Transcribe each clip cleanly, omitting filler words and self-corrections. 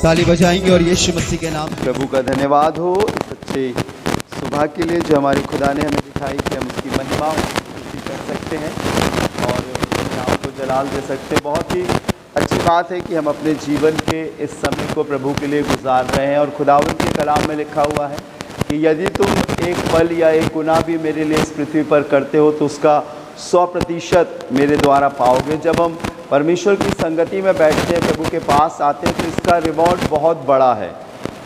ताली बजाएंगे और यीशु मसीह के नाम। प्रभु का धन्यवाद हो इस अच्छे सुबह के लिए जो हमारे खुदा ने हमें दिखाई कि हम उसकी महिमा कर सकते हैं और अपने नाम को जलाल दे सकते हैं। बहुत ही अच्छी बात है कि हम अपने जीवन के इस समय को प्रभु के लिए गुजार रहे हैं और खुदावंद के कलाम में लिखा हुआ है कि यदि तुम एक पल या एक गुना भी मेरे लिए इस पृथ्वी पर करते हो तो उसका 100% मेरे द्वारा पाओगे। जब हम परमेश्वर की संगति में बैठते हैं, प्रभु के पास आते हैं, तो इसका रिवॉर्ड बहुत बड़ा है।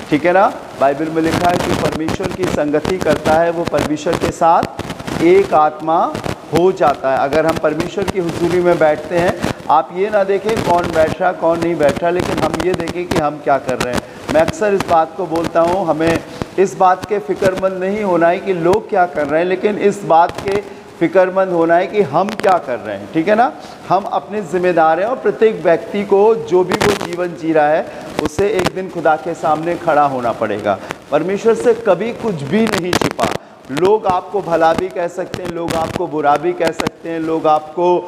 ठीक है ना। बाइबल में लिखा है कि परमेश्वर की संगति करता है वो परमेश्वर के साथ एक आत्मा हो जाता है। अगर हम परमेश्वर की हुजूरी में बैठते हैं, आप ये ना देखें कौन बैठ रहा कौन नहीं बैठ रहा, लेकिन हम ये देखें कि हम क्या कर रहे हैं। मैं अक्सर इस बात को बोलता हूँ, हमें इस बात के फिक्रमंद नहीं होना है कि लोग क्या कर रहे हैं, लेकिन इस बात के फिक्रमंद होना है कि हम क्या कर रहे हैं। ठीक है ना। हम अपने जिम्मेदार हैं और प्रत्येक व्यक्ति को जो भी वो जीवन जी रहा है उसे एक दिन खुदा के सामने खड़ा होना पड़ेगा। परमेश्वर से कभी कुछ भी नहीं छिपा। लोग आपको भला भी कह सकते हैं, लोग आपको बुरा भी कह सकते हैं, लोग आपको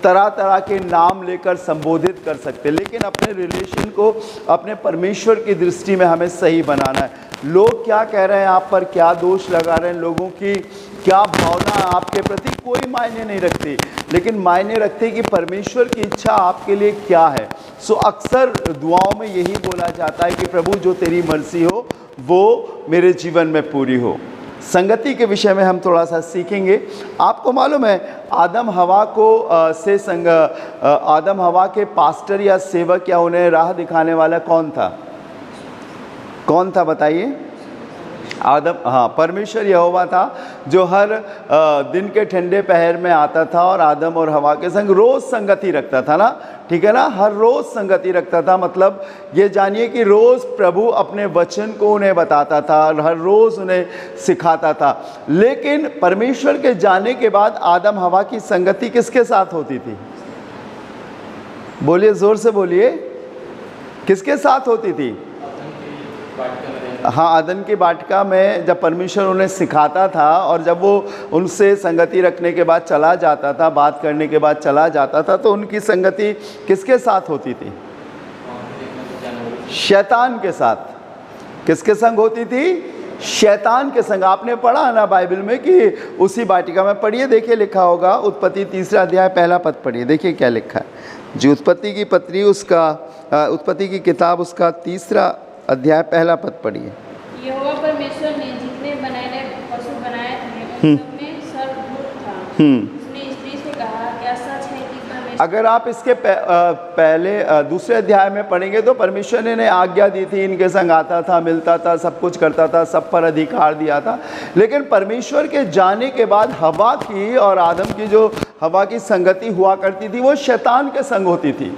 तरह तरह के नाम लेकर संबोधित कर सकते हैं, लेकिन अपने रिलेशन को अपने परमेश्वर की दृष्टि में हमें सही बनाना है। लोग क्या कह रहे हैं आप पर, क्या दोष लगा रहे हैं, लोगों की क्या भावना आपके प्रति, कोई मायने नहीं रखती, लेकिन मायने रखते कि परमेश्वर की इच्छा आपके लिए क्या है। सो अक्सर दुआओं में यही बोला जाता है कि प्रभु जो तेरी मर्जी हो वो मेरे जीवन में पूरी हो। संगति के विषय में हम थोड़ा सा सीखेंगे। आपको मालूम है आदम हवा आदम हवा के पास्टर या सेवक या उन्हें राह दिखाने वाला कौन था? कौन था बताइए? परमेश्वर यहोवा था जो हर दिन के ठंडे पहर में आता था और आदम और हवा के संग रोज़ संगति रखता था ना। ठीक है ना। हर रोज़ संगति रखता था, मतलब ये जानिए कि रोज़ प्रभु अपने वचन को उन्हें बताता था, हर रोज़ उन्हें सिखाता था। लेकिन परमेश्वर के जाने के बाद आदम हवा की संगति किसके साथ होती थी? बोलिए, ज़ोर से बोलिए, किसके साथ होती थी? हाँ, अदन की वाटिका में जब परमेश्वर उन्हें सिखाता था और जब वो उनसे संगति रखने के बाद चला जाता था, बात करने के बाद चला जाता था, तो उनकी संगति किसके साथ होती थी? शैतान के साथ। किसके संग होती थी? शैतान के संग। आपने पढ़ा ना बाइबल में कि उसी वाटिका में, पढ़िए, देखिए लिखा होगा उत्पत्ति 3 अध्याय 1 पद पढ़िए, देखिए क्या लिखा है जी। उत्पत्ति की किताब उसका 3 अध्याय 1 पद पढ़िए। यहोवा परमेश्वर ने जितने बनाए पशु बनाए थे उन सब में सर्वभूत था। उसने स्त्री से कहा, क्या सच है कि परमेश्वर। अगर आप इसके पहले 2 अध्याय में पढ़ेंगे तो परमेश्वर ने आज्ञा दी थी, इनके संग आता था, मिलता था, सब कुछ करता था, सब पर अधिकार दिया था। लेकिन परमेश्वर के जाने के बाद हवा की और आदम की जो हवा की संगति हुआ करती थी वो शैतान के संग होती थी।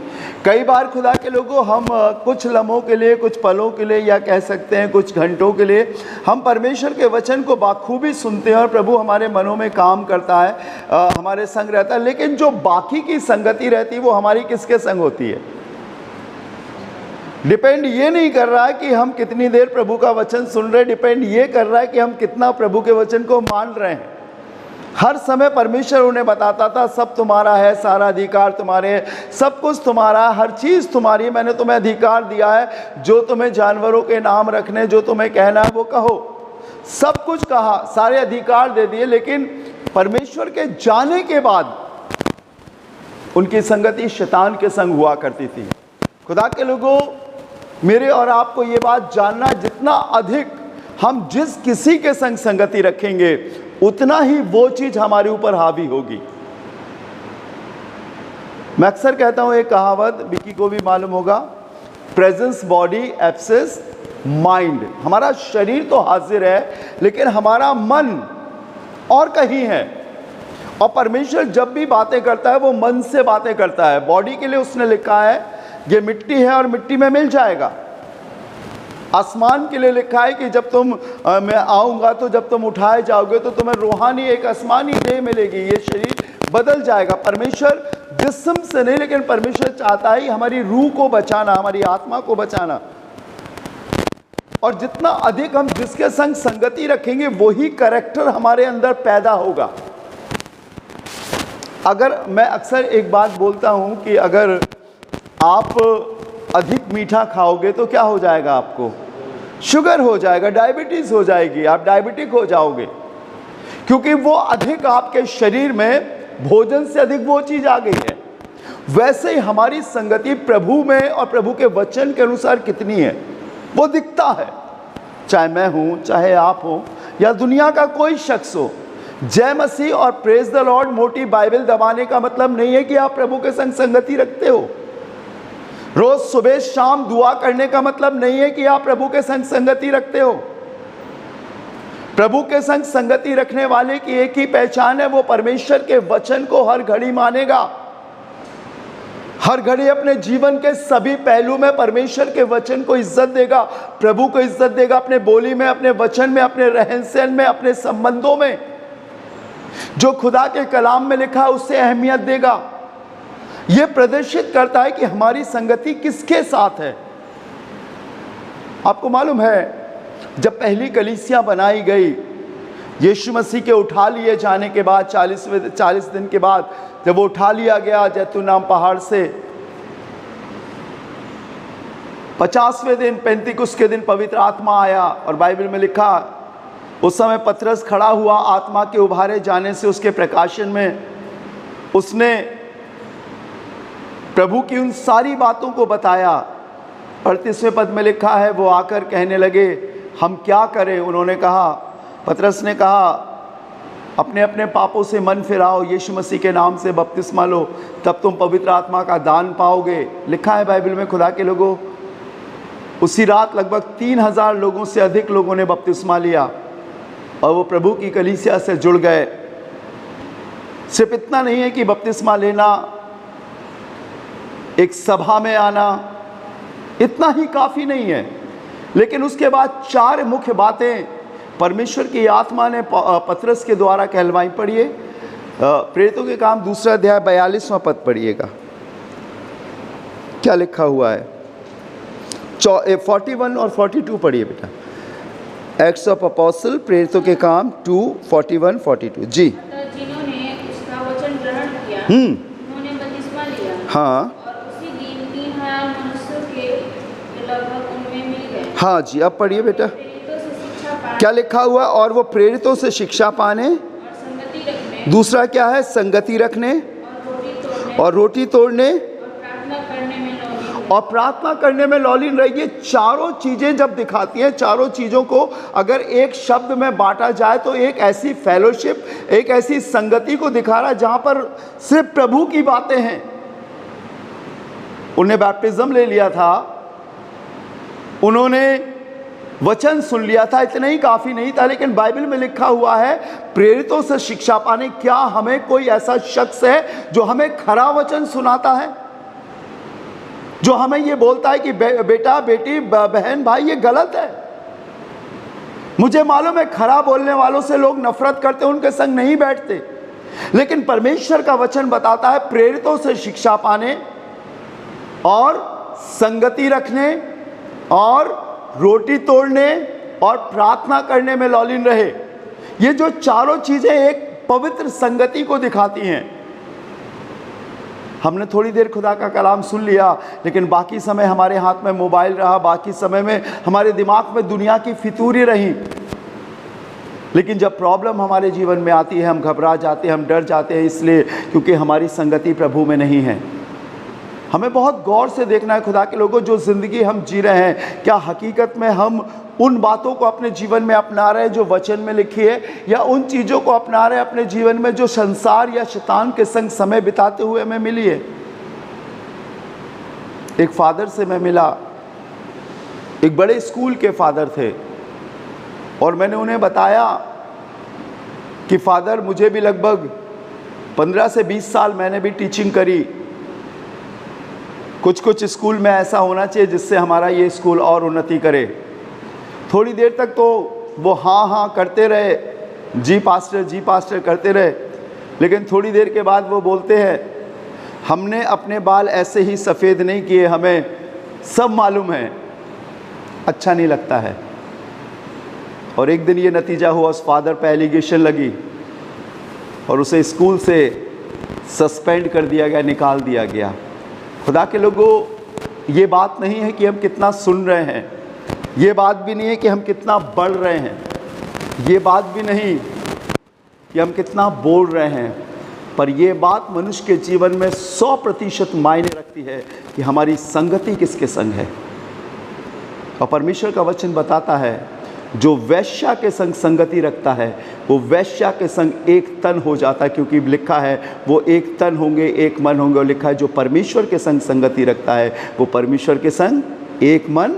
कई बार खुदा के लोगों, हम कुछ लम्हों के लिए, कुछ पलों के लिए, या कह सकते हैं कुछ घंटों के लिए हम परमेश्वर के वचन को बाखूबी सुनते हैं और प्रभु हमारे मनों में काम करता है, हमारे संग रहता है। लेकिन जो बाकी की संगति रहती है वो हमारी किसके संग होती है? डिपेंड ये नहीं कर रहा है कि हम कितनी देर प्रभु का वचन सुन रहे हैं, डिपेंड ये कर रहा है कि हम कितना प्रभु के वचन को मान रहे हैं। हर समय परमेश्वर उन्हें बताता था, सब तुम्हारा है, सारा अधिकार तुम्हारे है, सब कुछ तुम्हारा, हर चीज़ तुम्हारी, मैंने तुम्हें अधिकार दिया है, जो तुम्हें जानवरों के नाम रखने, जो तुम्हें कहना है वो कहो। सब कुछ कहा, सारे अधिकार दे दिए। लेकिन परमेश्वर के जाने के बाद उनकी संगति शैतान के संग हुआ करती थी। खुदा के लोगों, मेरे और आपको ये बात जानना, जितना अधिक हम जिस किसी के संग संगति रखेंगे उतना ही वो चीज हमारे ऊपर हावी होगी। मैं अक्सर कहता हूं एक कहावत, विकी को भी मालूम होगा, प्रेजेंस बॉडी एब्सेंस माइंड। हमारा शरीर तो हाजिर है लेकिन हमारा मन और कहीं है। और परमेश्वर जब भी बातें करता है वो मन से बातें करता है। बॉडी के लिए उसने लिखा है ये मिट्टी है और मिट्टी में मिल जाएगा। आसमान के लिए लिखा है कि जब मैं आऊँगा तो जब तुम उठाए जाओगे तो तुम्हें रूहानी एक आसमानी देह मिलेगी, ये शरीर बदल जाएगा। परमेश्वर जिस्म से नहीं, लेकिन परमेश्वर चाहता है हमारी रूह को बचाना, हमारी आत्मा को बचाना। और जितना अधिक हम जिसके संग संगति रखेंगे वही कैरेक्टर हमारे अंदर पैदा होगा। अगर मैं अक्सर एक बात बोलता हूं कि अगर आप अधिक मीठा खाओगे तो क्या हो जाएगा, आपको शुगर हो जाएगा, डायबिटीज हो जाएगी, आप डायबिटिक हो जाओगे, क्योंकि वो अधिक आपके शरीर में भोजन से अधिक वो चीज आ गई है। वैसे ही हमारी संगति प्रभु में और प्रभु के वचन के अनुसार कितनी है वो दिखता है, चाहे मैं हूं, चाहे आप हो, या दुनिया का कोई शख्स हो। जय मसीह और प्रेज द लॉर्ड मोटी बाइबल दबाने का मतलब नहीं है कि आप प्रभु के संग संगति रखते हो। रोज सुबह शाम दुआ करने का मतलब नहीं है कि आप प्रभु के संग संगति रखते हो। प्रभु के संग संगति रखने वाले की एक ही पहचान है, वो परमेश्वर के वचन को हर घड़ी मानेगा, हर घड़ी अपने जीवन के सभी पहलू में परमेश्वर के वचन को इज्जत देगा, प्रभु को इज्जत देगा, अपने बोली में, अपने वचन में, अपने रहन सहन में, अपने संबंधों में जो खुदा के कलाम में लिखा है उससे अहमियत देगा। यह प्रदर्शित करता है कि हमारी संगति किसके साथ है। आपको मालूम है, जब पहली कलीसिया बनाई गई, यीशु मसीह के उठा लिए जाने के बाद 40 दिन के बाद जब वो उठा लिया गया जैतून नाम पहाड़ से, 50वें दिन पेंतिकुस्त के दिन पवित्र आत्मा आया और बाइबल में लिखा उस समय पतरस खड़ा हुआ, आत्मा के उभारे जाने से उसके प्रकाशन में उसने प्रभु की उन सारी बातों को बताया। 38वें पद में लिखा है, वो आकर कहने लगे हम क्या करें। उन्होंने कहा, पतरस ने कहा अपने अपने पापों से मन फिराओ, यीशु मसीह के नाम से बपतिस्मा लो, तब तुम पवित्र आत्मा का दान पाओगे। लिखा है बाइबल में, खुदा के लोगों, उसी रात लगभग 3000 लोगों से अधिक लोगों ने बपतिस्मा लिया और वो प्रभु की कलीसिया से जुड़ गए। सिर्फ इतना नहीं है कि बपतिस्मा लेना, एक सभा में आना, इतना ही काफ़ी नहीं है, लेकिन उसके बाद 4 मुख्य बातें परमेश्वर की आत्मा ने पतरस के द्वारा कहलवाई। पढ़िए प्रेरितों के काम 2 अध्याय 42वां पद पढ़िएगा, क्या लिखा हुआ है। 41 और 42 पढ़िए बेटा। एक्ट्स ऑफ अपोस्टल, प्रेरितों के काम 2:41-42 जी। जिन्होंने उसका वचन ग्रहण किया उन्होंने बपतिस्मा लिया, हाँ, और उसी दिन 3000 मनुष्यों के लगभग उनमें मिल गए। हाँ जी, अब पढ़िए बेटा, प्रेरितों से शिक्षा पाने क्या लिखा हुआ। और वो प्रेरितों से शिक्षा पाने, और संगति रखने, दूसरा क्या है, संगति रखने, और रोटी तोड़ने, और प्रार्थना करने में लौलीन रही। ये चारों चीज़ें जब दिखाती हैं, चारों चीज़ों को अगर एक शब्द में बांटा जाए तो एक ऐसी फेलोशिप, एक ऐसी संगति को दिखा रहा है जहाँ पर सिर्फ प्रभु की बातें हैं। उन्हें बैप्टिज्म ले लिया था, उन्होंने वचन सुन लिया था, इतना ही काफ़ी नहीं था, लेकिन बाइबल में लिखा हुआ है प्रेरितों से शिक्षा पाने। क्या हमें कोई ऐसा शख्स है जो हमें खरा वचन सुनाता है, जो हमें ये बोलता है कि बेटा बेटी बहन भाई ये गलत है। मुझे मालूम है खरा बोलने वालों से लोग नफरत करते, उनके संग नहीं बैठते, लेकिन परमेश्वर का वचन बताता है प्रेरितों से शिक्षा पाने और संगति रखने और रोटी तोड़ने और प्रार्थना करने में लौलीन रहे। ये जो चारों चीजें एक पवित्र संगति को दिखाती हैं। हमने थोड़ी देर खुदा का कलाम सुन लिया, लेकिन बाकी समय हमारे हाथ में मोबाइल रहा, बाकी समय में हमारे दिमाग में दुनिया की फितूरी रही। लेकिन जब प्रॉब्लम हमारे जीवन में आती है हम घबरा जाते हैं, हम डर जाते हैं, इसलिए क्योंकि हमारी संगति प्रभु में नहीं है। हमें बहुत गौर से देखना है खुदा के लोगों, जो ज़िंदगी हम जी रहे हैं, क्या हकीकत में हम उन बातों को अपने जीवन में अपना रहे हैं जो वचन में लिखी है, या उन चीज़ों को अपना रहे हैं अपने जीवन में जो संसार या शैतान के संग समय बिताते हुए हमें मिली है। एक फादर से मैं मिला, एक बड़े स्कूल के फादर थे, और मैंने उन्हें बताया कि फादर मुझे भी लगभग 15 से 20 साल मैंने भी टीचिंग करी, कुछ स्कूल में ऐसा होना चाहिए जिससे हमारा ये स्कूल और उन्नति करे। थोड़ी देर तक तो वो हाँ करते रहे, जी पास्टर करते रहे, लेकिन थोड़ी देर के बाद वो बोलते हैं हमने अपने बाल ऐसे ही सफ़ेद नहीं किए, हमें सब मालूम है, अच्छा नहीं लगता है। और एक दिन ये नतीजा हुआ, उस फादर पे एलिगेशन लगी और उसे स्कूल से सस्पेंड कर दिया गया, निकाल दिया गया। खुदा के लोगों, ये बात नहीं है कि हम कितना सुन रहे हैं, ये बात भी नहीं है कि हम कितना बढ़ रहे हैं, ये बात भी नहीं कि हम कितना बोल रहे हैं, पर ये बात मनुष्य के जीवन में 100% मायने रखती है कि हमारी संगति किसके संग है। और परमेश्वर का वचन बताता है जो वैश्या के संग संगति रखता है वो वैश्या के संग एक तन हो जाता है, क्योंकि लिखा है वो एक तन होंगे, एक मन होंगे। और लिखा है जो परमेश्वर के संग संगति रखता है वो परमेश्वर के संग एक मन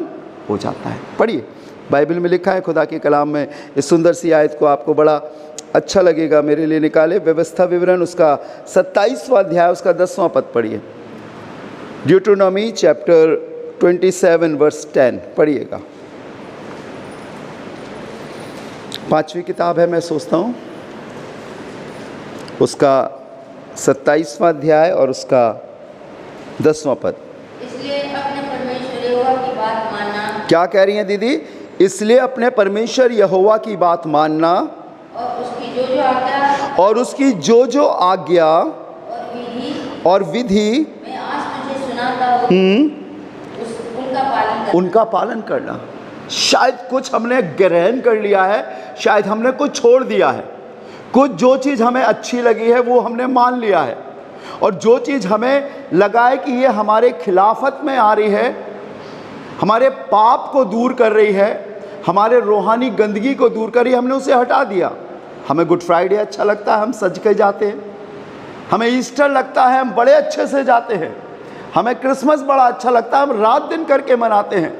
हो जाता है। पढ़िए, बाइबल में लिखा है, खुदा के कलाम में। इस सुंदर सी आयत को आपको बड़ा अच्छा लगेगा, मेरे लिए निकाले। व्यवस्था विवरण उसका 27वां अध्याय उसका 10वां पद पढ़िए। ड्यूटेरोनॉमी चैप्टर 27 वर्स 10 पढ़िएगा। 5वीं किताब है, मैं सोचता हूँ, उसका 27वां अध्याय और उसका 10वां पद। इसलिए अपने परमेश्वर यहोवा की बात मानना। क्या कह रही हैं दीदी? इसलिए अपने परमेश्वर यहोवा की बात मानना और उसकी जो आज्ञा और उसकी जो आज्ञा और विधि मैं आज तुझे सुनाता हूँ उनका पालन करना। शायद कुछ हमने ग्रहण कर लिया है, शायद हमने कुछ छोड़ दिया है, कुछ जो चीज़ हमें अच्छी लगी है वो हमने मान लिया है, और जो चीज़ हमें लगा है कि ये हमारे खिलाफत में आ रही है, हमारे पाप को दूर कर रही है, हमारे रूहानी गंदगी को दूर कर रही है, हमने उसे हटा दिया। हमें गुड फ्राइडे अच्छा लगता है, हम सज के जाते हैं। हमें ईस्टर लगता है, हम बड़े अच्छे से जाते हैं। हमें क्रिसमस बड़ा अच्छा लगता है, हम रात दिन करके मनाते हैं।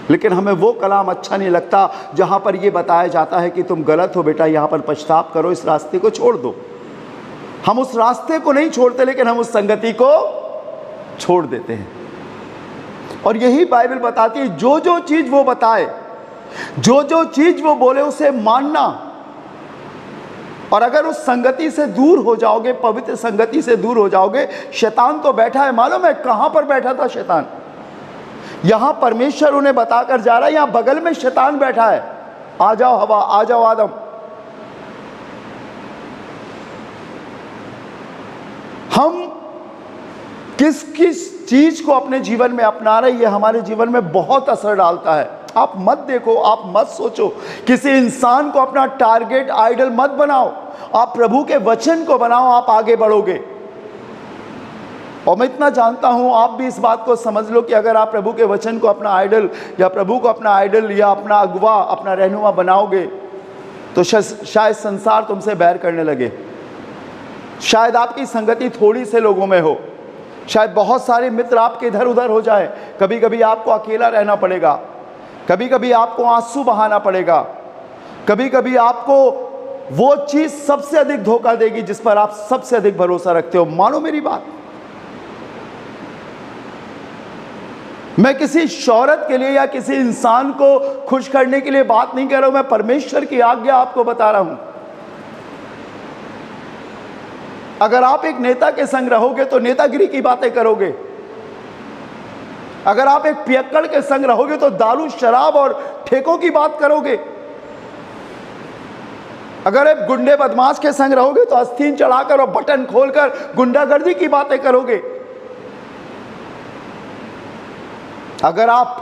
लेकिन हमें वो कलाम अच्छा नहीं लगता जहाँ पर ये बताया जाता है कि तुम गलत हो बेटा, यहाँ पर पछतावा करो, इस रास्ते को छोड़ दो। हम उस रास्ते को नहीं छोड़ते, लेकिन हम उस संगति को छोड़ देते हैं। और यही बाइबल बताती है, जो जो चीज़ वो बताए, जो जो चीज़ वो बोले उसे मानना। और अगर उस संगति से दूर हो जाओगे, पवित्र संगति से दूर हो जाओगे, शैतान तो बैठा है। मालूम है कहाँ पर बैठा था शैतान? यहाँ परमेश्वर उन्हें बताकर जा रहा है, यहाँ बगल में शैतान बैठा है। आ जाओ हवा, आ जाओ आदम। हम किस किस चीज को अपने जीवन में अपना रहे, ये हमारे जीवन में बहुत असर डालता है। आप मत देखो, आप मत सोचो, किसी इंसान को अपना टारगेट आइडल मत बनाओ, आप प्रभु के वचन को बनाओ, आप आगे बढ़ोगे। और मैं इतना जानता हूं, आप भी इस बात को समझ लो कि अगर आप प्रभु के वचन को अपना आइडल या प्रभु को अपना आइडल या अपना अगवा, अपना रहनुमा बनाओगे तो शायद संसार तुमसे बैर करने लगे। शायद आपकी संगति थोड़ी से लोगों में हो, शायद बहुत सारे मित्र आपके इधर उधर हो जाए। कभी कभी आपको अकेला रहना पड़ेगा, कभी कभी आपको आंसू बहाना पड़ेगा, कभी कभी आपको वो चीज़ सबसे अधिक धोखा देगी जिस पर आप सबसे अधिक भरोसा रखते हो। मानो मेरी बात, मैं किसी शौहरत के लिए या किसी इंसान को खुश करने के लिए बात नहीं कर रहा हूं, मैं परमेश्वर की आज्ञा आपको बता रहा हूं। अगर आप एक नेता के संग रहोगे तो नेतागिरी की बातें करोगे। अगर आप एक पियक्कड़ के संग रहोगे तो दारू, शराब और ठेकों की बात करोगे। अगर एक गुंडे बदमाश के संग रहोगे तो आस्तीन चढ़ाकर और बटन खोलकर गुंडागर्दी की बातें करोगे। अगर आप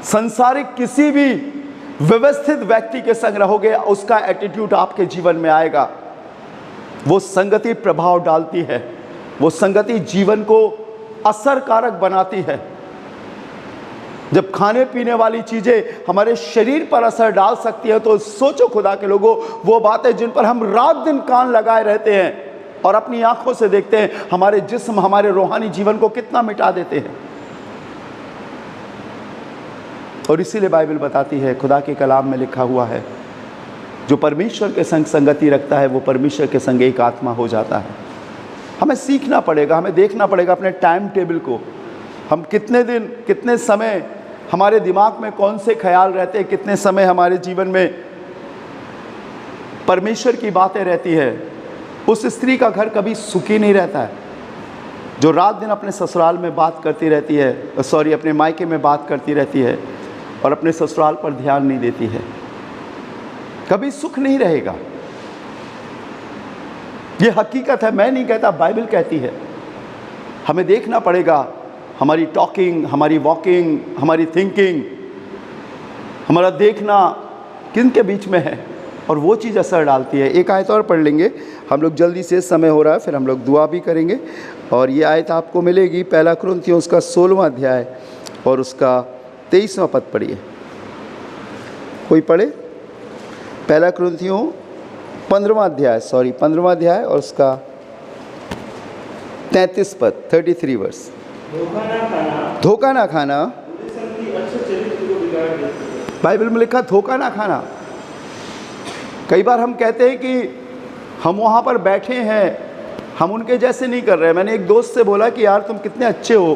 संसारिक किसी भी व्यवस्थित व्यक्ति के संग रहोगे, उसका एटीट्यूड आपके जीवन में आएगा। वो संगति प्रभाव डालती है, वो संगति जीवन को असरकारक बनाती है। जब खाने पीने वाली चीजें हमारे शरीर पर असर डाल सकती है तो सोचो खुदा के लोगों, वो बातें जिन पर हम रात दिन कान लगाए रहते हैं और अपनी आंखों से देखते हैं, हमारे जिस्म, हमारे रूहानी जीवन को कितना मिटा देते हैं। और इसीलिए बाइबल बताती है, खुदा के कलाम में लिखा हुआ है, जो परमेश्वर के संग संगति रखता है वो परमेश्वर के संग एक आत्मा हो जाता है। हमें सीखना पड़ेगा, हमें देखना पड़ेगा अपने टाइम टेबल को। हम कितने दिन, कितने समय हमारे दिमाग में कौन से ख्याल रहते हैं, कितने समय हमारे जीवन में परमेश्वर की बातें रहती है। उस स्त्री का घर कभी सुखी नहीं रहता है जो रात दिन अपने ससुराल में बात करती रहती है, अपने मायके में बात करती रहती है और अपने ससुराल पर ध्यान नहीं देती है। कभी सुख नहीं रहेगा। ये हकीकत है, मैं नहीं कहता, बाइबल कहती है। हमें देखना पड़ेगा हमारी टॉकिंग, हमारी वॉकिंग, हमारी थिंकिंग, हमारा देखना किन के बीच में है, और वो चीज़ असर डालती है। एक आयत और पढ़ लेंगे हम लोग जल्दी से, समय हो रहा है, फिर हम लोग दुआ भी करेंगे। और ये आयत आपको मिलेगी 1 कुरिन्थियों उसका 16वां अध्याय और उसका 23वां पद पढ़िए। कोई पढ़े? 1 कुरिन्थियों 15वां अध्याय और उसका 33 पद, 33 वर्स। धोखा ना खाना बाइबल में लिखा, धोखा ना खाना। कई बार हम कहते हैं कि हम वहाँ पर बैठे हैं, हम उनके जैसे नहीं कर रहे। मैंने एक दोस्त से बोला कि यार तुम कितने अच्छे हो,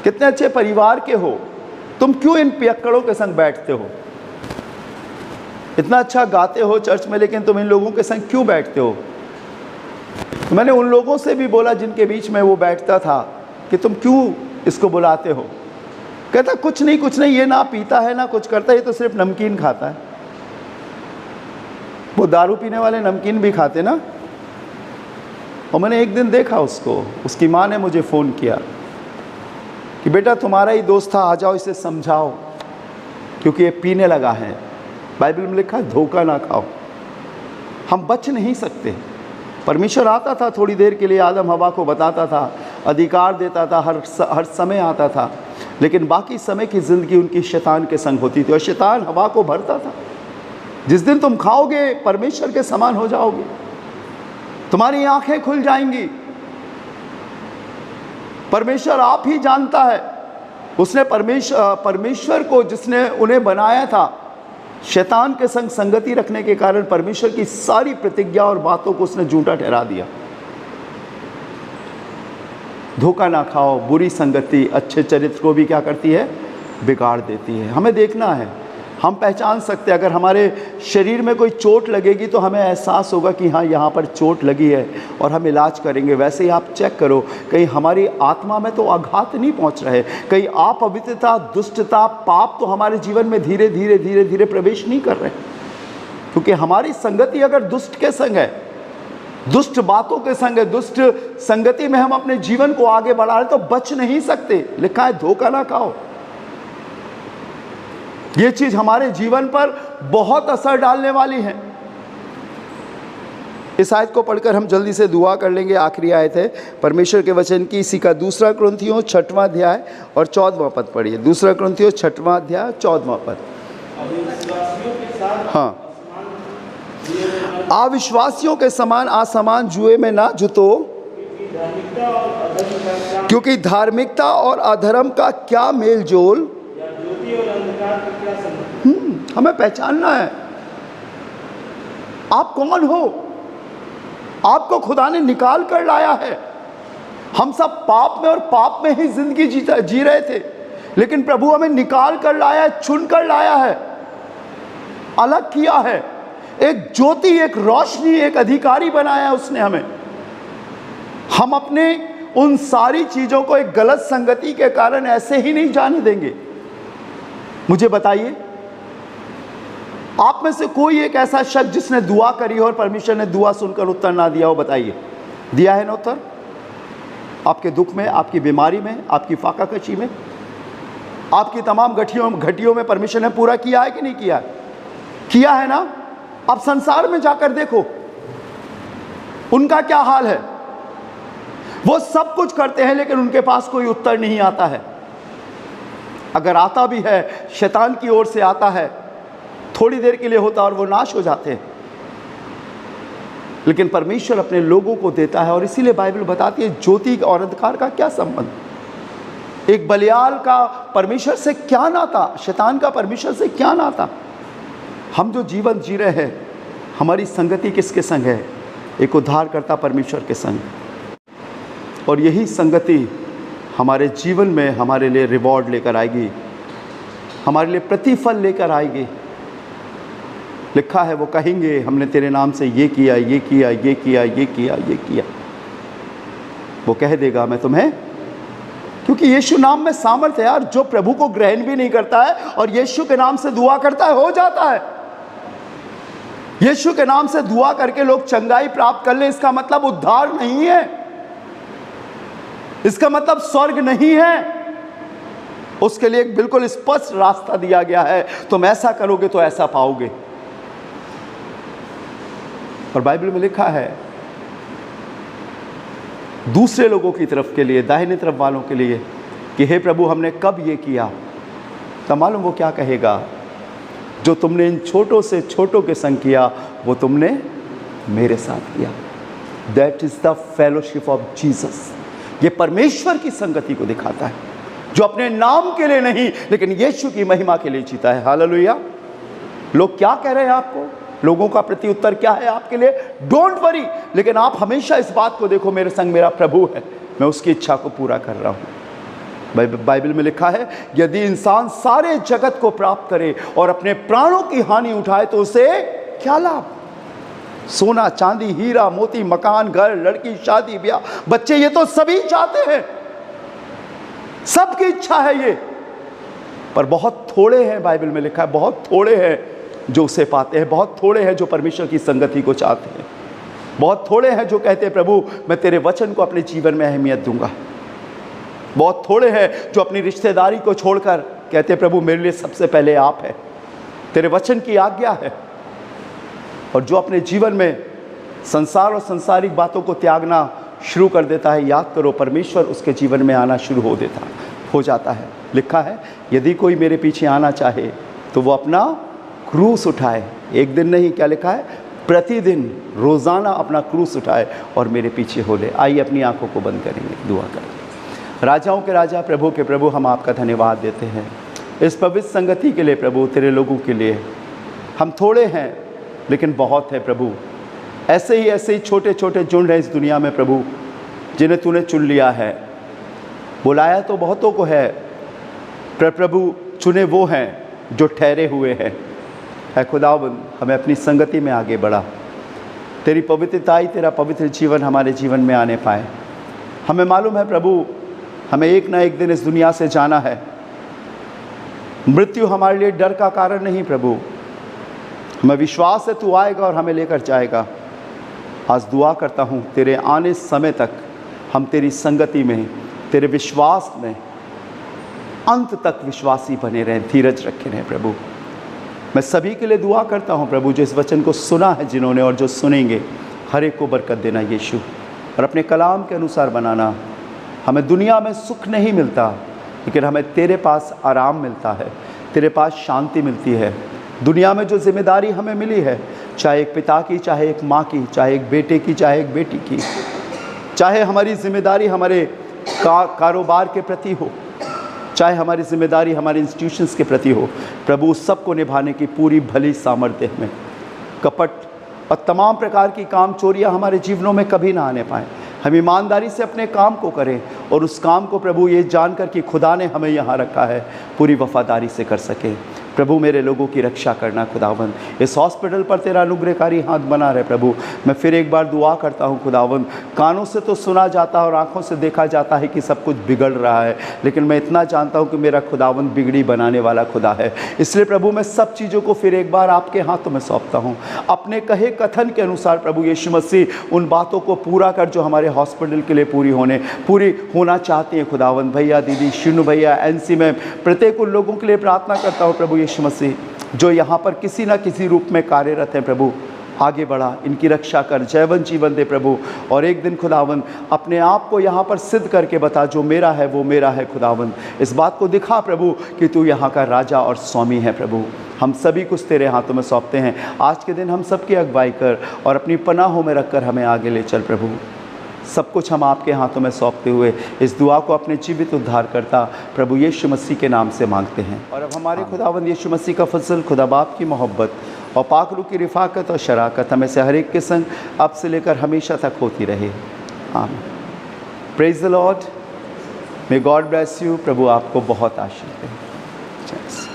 कितने अच्छे परिवार के हो, तुम क्यों इन पियक्कड़ों के संग बैठते हो? इतना अच्छा गाते हो चर्च में, लेकिन तुम इन लोगों के संग क्यों बैठते हो? तो मैंने उन लोगों से भी बोला जिनके बीच में वो बैठता था कि तुम क्यों इसको बुलाते हो? कहता कुछ नहीं, ये ना पीता है ना कुछ करता है, ये तो सिर्फ नमकीन खाता है। वो दारू पीने वाले नमकीन भी खाते ना। और मैंने एक दिन देखा उसको, उसकी माँ ने मुझे फ़ोन किया कि बेटा तुम्हारा ही दोस्त था, आ जाओ इसे समझाओ क्योंकि ये पीने लगा है। बाइबल में लिखा है धोखा ना खाओ। हम बच नहीं सकते। परमेश्वर आता था थोड़ी देर के लिए, आदम हवा को बताता था, अधिकार देता था, हर समय आता था, लेकिन बाकी समय की ज़िंदगी उनकी शैतान के संग होती थी और शैतान हवा को भरता था। जिस दिन तुम खाओगे परमेश्वर के समान हो जाओगे, तुम्हारी आंखें खुल जाएंगी। परमेश्वर आप ही जानता है। उसने परमेश्वर को, जिसने उन्हें बनाया था, शैतान के संग संगति रखने के कारण परमेश्वर की सारी प्रतिज्ञा और बातों को उसने झूठा ठहरा दिया। धोखा ना खाओ। बुरी संगति अच्छे चरित्र को भी क्या करती है? बिगाड़ देती है। हमें देखना है, हम पहचान सकते हैं। अगर हमारे शरीर में कोई चोट लगेगी तो हमें एहसास होगा कि हाँ यहाँ पर चोट लगी है और हम इलाज करेंगे। वैसे ही आप चेक करो, कहीं हमारी आत्मा में तो आघात नहीं पहुँच रहे, कहीं अपवित्रता, दुष्टता, पाप तो हमारे जीवन में धीरे धीरे प्रवेश नहीं कर रहे। क्योंकि हमारी संगति अगर दुष्ट के संग है, दुष्ट बातों के संग है, दुष्ट संगति में हम अपने जीवन को आगे बढ़ा रहे तो बच नहीं सकते। लिखा है धोखा ना खाओ। ये चीज हमारे जीवन पर बहुत असर डालने वाली है। इस आयत को पढ़कर हम जल्दी से दुआ कर लेंगे। आखिरी आयत है परमेश्वर के वचन की, इसी का 2 कुरिन्थियों 6वां अध्याय और 14वां पद पढ़िए। 2 कुरिन्थियों 6वां अध्याय 14वां पद। हाँ, अविश्वासियों के समान असमान जुए में ना जुतो, क्योंकि धार्मिकता और अधर्म का क्या मेल जोल। हमें पहचानना है आप कौन हो। आपको खुदा ने निकाल कर लाया है। हम सब पाप में और पाप में ही जिंदगी जी रहे थे, लेकिन प्रभु हमें निकाल कर लाया है, चुन कर लाया है, अलग किया है, एक ज्योति, एक रोशनी, एक अधिकारी बनाया है उसने हमें। हम अपने उन सारी चीजों को एक गलत संगति के कारण ऐसे ही नहीं जाने देंगे। मुझे बताइए, आप में से कोई एक ऐसा शख्स जिसने दुआ करी हो और परमेश्वर ने दुआ सुनकर उत्तर ना दिया हो? बताइए, दिया है ना उत्तर? आपके दुख में, आपकी बीमारी में, आपकी फाकाकशी में, आपकी तमाम घटियों में परमेश्वर ने पूरा किया है कि नहीं किया? किया है ना। अब संसार में जाकर देखो उनका क्या हाल है। वो सब कुछ करते हैं लेकिन उनके पास कोई उत्तर नहीं आता है। अगर आता भी है, शैतान की ओर से आता है, थोड़ी देर के लिए होता और वो नाश हो जाते हैं। लेकिन परमेश्वर अपने लोगों को देता है। और इसीलिए बाइबल बताती है ज्योति और अंधकार का क्या संबंध। एक बलियाल का परमेश्वर से क्या नाता, शैतान का परमेश्वर से क्या नाता। हम जो जीवन जी रहे हैं, हमारी संगति किसके संग है? एक उद्धारकर्ता परमेश्वर के संग। और यही संगति हमारे जीवन में हमारे लिए रिवॉर्ड लेकर आएगी, हमारे लिए प्रतिफल लेकर आएगी। लिखा है वो कहेंगे हमने तेरे नाम से ये किया, ये किया, ये किया, ये किया, ये किया। वो कह देगा मैं तुम्हें, क्योंकि यीशु नाम में सामर्थ्य है यार। जो प्रभु को ग्रहण भी नहीं करता है और यीशु के नाम से दुआ करता है, हो जाता है। यीशु के नाम से दुआ करके लोग चंगाई प्राप्त कर ले, इसका मतलब उद्धार नहीं है। इसका मतलब स्वर्ग नहीं है। उसके लिए एक बिल्कुल स्पष्ट रास्ता दिया गया है, तुम ऐसा करोगे तो ऐसा पाओगे। और बाइबल में लिखा है दूसरे लोगों की तरफ के लिए, दाहिने तरफ वालों के लिए, कि हे प्रभु हमने कब ये किया, तो मालूम वो क्या कहेगा, जो तुमने इन छोटों से छोटों के संग किया वो तुमने मेरे साथ किया। That is the fellowship of Jesus. ये परमेश्वर की संगति को दिखाता है, जो अपने नाम के लिए नहीं लेकिन यीशु की महिमा के लिए जीता है। हालेलुया। लोग क्या कह रहे हैं आपको, लोगों का प्रति उत्तर क्या है आपके लिए? डोंट वरी, लेकिन आप हमेशा इस बात को देखो, मेरे संग मेरा प्रभु है, मैं उसकी इच्छा को पूरा कर रहा हूं। बाइबल में लिखा है यदि इंसान सारे जगत को प्राप्त करे और अपने प्राणों की हानि उठाए तो उसे क्या लाभ? सोना चांदी हीरा मोती मकान घर लड़की शादी ब्याह बच्चे, ये तो सभी चाहते हैं, सबकी इच्छा है ये, पर बहुत थोड़े हैं, बाइबल में लिखा है बहुत थोड़े हैं जो उसे पाते हैं, बहुत थोड़े हैं जो परमेश्वर की संगति को चाहते हैं, बहुत थोड़े हैं जो कहते हैं प्रभु मैं तेरे वचन को अपने जीवन में अहमियत दूंगा, बहुत थोड़े हैं जो अपनी रिश्तेदारी को छोड़कर कहते हैं प्रभु मेरे लिए सबसे पहले आप है, तेरे वचन की आज्ञा है। और जो अपने जीवन में संसार और संसारिक बातों को त्यागना शुरू कर देता है, याद करो परमेश्वर उसके जीवन में आना शुरू हो जाता है। लिखा है यदि कोई मेरे पीछे आना चाहे तो वो अपना क्रूस उठाए, एक दिन नहीं, क्या लिखा है, प्रतिदिन रोज़ाना अपना क्रूस उठाए और मेरे पीछे हो ले। आइए अपनी आंखों को बंद करेंगे, दुआ करेंगे। राजाओं के राजा प्रभु के प्रभु हम आपका धन्यवाद देते हैं इस पवित्र संगति के लिए प्रभु, तेरे लोगों के लिए। हम थोड़े हैं लेकिन बहुत है प्रभु, ऐसे ही छोटे छोटे झुंड हैं इस दुनिया में प्रभु, जिन्हें तूने चुन लिया है। बुलाया तो बहुतों को है, पर प्रभु चुने वो हैं जो ठहरे हुए हैं। है खुदावंद हमें अपनी संगति में आगे बढ़ा, तेरी पवित्रताई तेरा पवित्र जीवन हमारे जीवन में आने पाए। हमें मालूम है प्रभु हमें एक ना एक दिन इस दुनिया से जाना है, मृत्यु हमारे लिए डर का कारण नहीं प्रभु, हमें विश्वास है तू आएगा और हमें लेकर जाएगा। आज दुआ करता हूँ तेरे आने समय तक हम तेरी संगति में, तेरे विश्वास में अंत तक विश्वासी बने रहें, धीरज रखे रहें प्रभु। मैं सभी के लिए दुआ करता हूँ प्रभु जो इस वचन को सुना है जिन्होंने और जो सुनेंगे, हर एक को बरकत देना यीशु, और अपने कलाम के अनुसार बनाना। हमें दुनिया में सुख नहीं मिलता लेकिन हमें तेरे पास आराम मिलता है, तेरे पास शांति मिलती है। दुनिया में जो जिम्मेदारी हमें मिली है, चाहे एक पिता की, चाहे एक माँ की, चाहे एक बेटे की, चाहे एक बेटी की, चाहे हमारी जिम्मेदारी हमारे कारोबार के प्रति हो, चाहे हमारी जिम्मेदारी हमारे इंस्टीट्यूशंस के प्रति हो, प्रभु उस सब को निभाने की पूरी भली सामर्थ्य में, कपट और तमाम प्रकार की काम चोरियाँ हमारे जीवनों में कभी ना आने पाएँ। हम ईमानदारी से अपने काम को करें और उस काम को प्रभु ये जानकर कि खुदा ने हमें यहाँ रखा है पूरी वफादारी से कर सके। प्रभु मेरे लोगों की रक्षा करना खुदावंद, इस हॉस्पिटल पर तेरा अनुग्रहकारी हाथ बना रहे प्रभु। मैं फिर एक बार दुआ करता हूँ खुदावंद, कानों से तो सुना जाता है और आँखों से देखा जाता है कि सब कुछ बिगड़ रहा है, लेकिन मैं इतना जानता हूँ कि मेरा खुदावंद बिगड़ी बनाने वाला खुदा है। इसलिए प्रभु मैं सब चीज़ों को फिर एक बार आपके हाथों में सौंपता हूँ। अपने कहे कथन के अनुसार प्रभु यीशु मसीह उन बातों को पूरा कर जो हमारे हॉस्पिटल के लिए पूरी होना चाहती हैं खुदावंद। भैया दीदी शिनु भैया एनसी में प्रत्येक उन लोगों के लिए प्रार्थना करता हूँ प्रभु यीशु मसीह जो यहाँ पर किसी ना किसी रूप में कार्यरत हैं प्रभु, आगे बढ़ा, इनकी रक्षा कर, जयवंत जीवन दे प्रभु। और एक दिन खुदावंद अपने आप को यहाँ पर सिद्ध करके बता, जो मेरा है वो मेरा है खुदावंद। इस बात को दिखा प्रभु कि तू यहाँ का राजा और स्वामी है प्रभु। हम सभी कुछ तेरे हाथों में सौंपते हैं। आज के दिन हम सबकी अगुवाई कर और अपनी पनाहों में रखकर हमें आगे ले चल प्रभु। सब कुछ हम आपके हाथों में सौंपते हुए इस दुआ को अपने जीवित उद्धार करता प्रभु यीशु मसीह के नाम से मांगते हैं। और अब हमारे खुदावंद यीशु मसीह का फजल, खुदा बाप की मोहब्बत और पाक रूह की रिफाकत और शराकत हमें से हर एक के संग अब से लेकर हमेशा तक होती रहे। आमीन। Praise the Lord, may God bless you. प्रभु आपको बहुत आशीष दे।